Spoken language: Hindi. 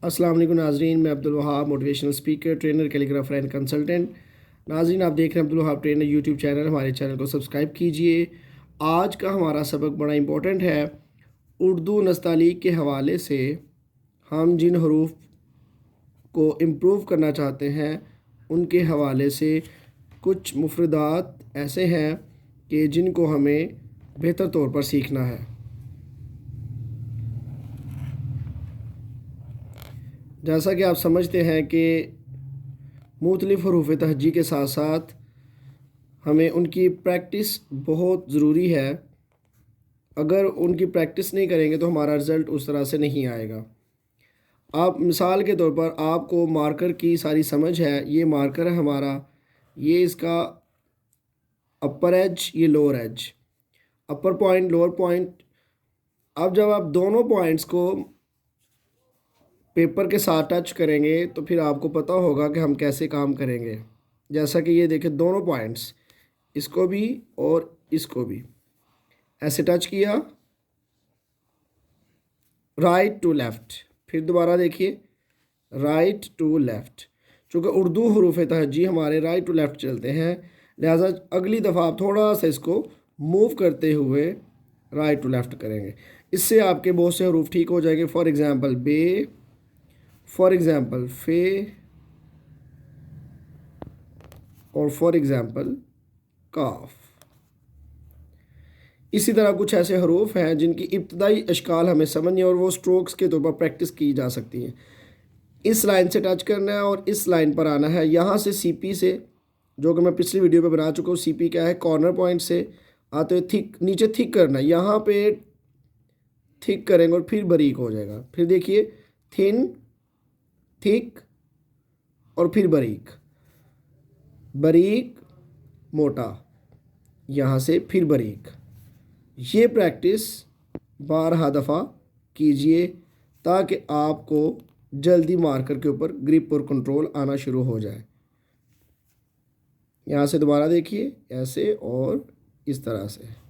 अस्सलाम वालेकुम नाजरीन, मैं Abdul Wahab motivational speaker, trainer, calligrapher and consultant. नाजरीन, आप देख रहे हैं Abdul Wahab trainer YouTube channel. हमारे चैनल को सब्सक्राइब कीजिए। आज का हमारा सबक बड़ा इंपॉर्टेंट है। उर्दू नस्तालीक के हवाले से हम जिन हरूफ को इम्प्रूव करना चाहते हैं उनके हवाले से कुछ मुफरदात ऐसे हैं कि जिनको हमें बेहतर तौर पर सीखना है। जैसा कि आप समझते हैं कि मुख्तलिफ़ हरूफ तहज्जी के साथ साथ हमें उनकी प्रैक्टिस बहुत ज़रूरी है। अगर उनकी प्रैक्टिस नहीं करेंगे तो हमारा रिज़ल्ट उस तरह से नहीं आएगा। आप मिसाल के तौर पर आपको मार्कर की सारी समझ है। ये मार्कर है हमारा, ये इसका अपर एज, ये लोअर एज, अपर पॉइंट, लोअर पॉइंट। अब जब आप दोनों पॉइंट्स को पेपर के साथ टच करेंगे तो फिर आपको पता होगा कि हम कैसे काम करेंगे। जैसा कि ये देखें, दोनों पॉइंट्स, इसको भी और इसको भी ऐसे टच किया, राइट टू लेफ़्ट। फिर दोबारा देखिए, राइट टू लेफ़्ट। चूँकि उर्दू हरूफ तहज्जी हमारे राइट टू लेफ़्ट चलते हैं, लिहाजा अगली दफ़ा आप थोड़ा सा इसको मूव करते हुए राइट टू लेफ़्ट करेंगे। इससे आपके बहुत से हरूफ ठीक हो जाएंगे। फॉर एग्ज़ाम्पल बे, फॉर एग्ज़ाम्पल फे, और फॉर एग्ज़ाम्पल काफ। इसी तरह कुछ ऐसे हरूफ हैं जिनकी इब्तदाई अशकाल हमें समझनी है और वो स्ट्रोक्स के तौर पर प्रैक्टिस की जा सकती हैं। इस लाइन से टच करना है और इस लाइन पर आना है। यहाँ से सीपी से, जो कि मैं पिछली वीडियो में बना चुका हूँ, सीपी क्या है, कॉर्नर पॉइंट से आते हुए थिक, नीचे थिक करना है। यहाँ पे थिक करेंगे और फिर बारीक हो जाएगा। फिर देखिए, थिन, थिक और फिर बारीक, बारीक, मोटा, यहाँ से फिर बारीक। ये प्रैक्टिस 12 दफ़ा कीजिए ताकि आपको जल्दी मार्कर के ऊपर ग्रिप और कंट्रोल आना शुरू हो जाए। यहाँ से दोबारा देखिए, ऐसे और इस तरह से।